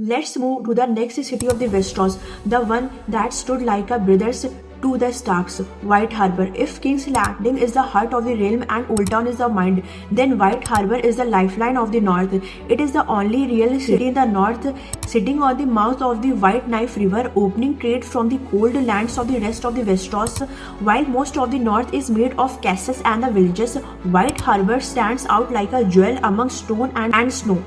Let's move to the next city of the Westeros, the one that stood like a brothers to the Starks, White Harbor. If King's Landing is the heart of the realm and Old Town is the mind, then White Harbor is the lifeline of the north. It is the only real city in the north, sitting on the mouth of the White Knife River, opening trade from the cold lands of the rest of the Westeros. While most of the north is made of castles and the villages, White Harbor stands out like a jewel among stone and snow.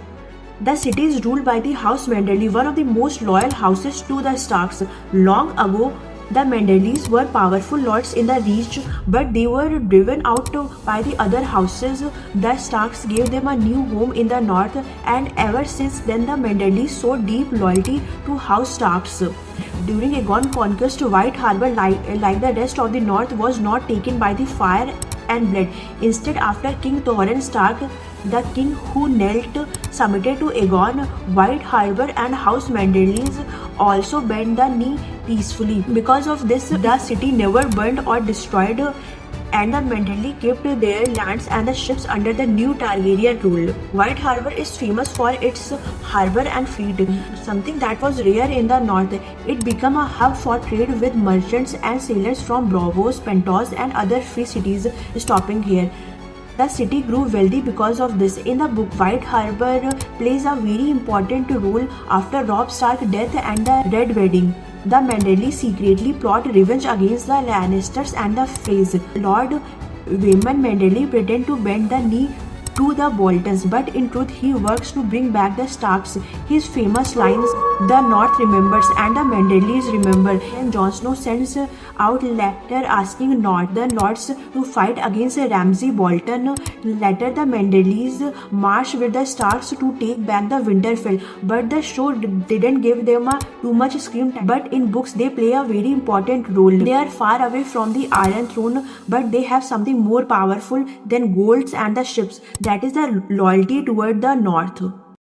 The city is ruled by the House Manderly, one of the most loyal houses to the Starks. Long ago, the Manderlys were powerful lords in the Reach, but they were driven out by the other houses. The Starks gave them a new home in the north, and ever since then the Manderlys showed deep loyalty to House Starks. During Aegon conquest, White Harbor, like the rest of the north, was not taken by the fire and blood. Instead, after King Torrhen Stark, the king who knelt, submitted to Aegon, White Harbor and House Manderlys also bent the knee peacefully. Because of this, the city never burned or destroyed, and the Manderly kept their lands and the ships under the new Targaryen rule. White Harbor is famous for its harbor and fleet, something that was rare in the north. It became a hub for trade with merchants and sailors from Braavos, Pentos and other free cities stopping here. The city grew wealthy because of this. In the book, White Harbor plays a very important role after Robb Stark's death and the Red Wedding. The Manderlys secretly plot revenge against the Lannisters and the Freys. Lord Waymon Manderly pretends to bend the knee to the Boltons, but in truth he works to bring back the Starks. His famous lines, "The North remembers and the Manderlys remember," and Jon Snow sends out letter asking Northern lords to fight against Ramsay Bolton. Later the Manderlys march with the Starks to take back the Winterfell, but the show didn't give them too much screen time. But in books they play a very important role. They are far away from the Iron Throne, but they have something more powerful than golds and the ships. That is the loyalty toward the North.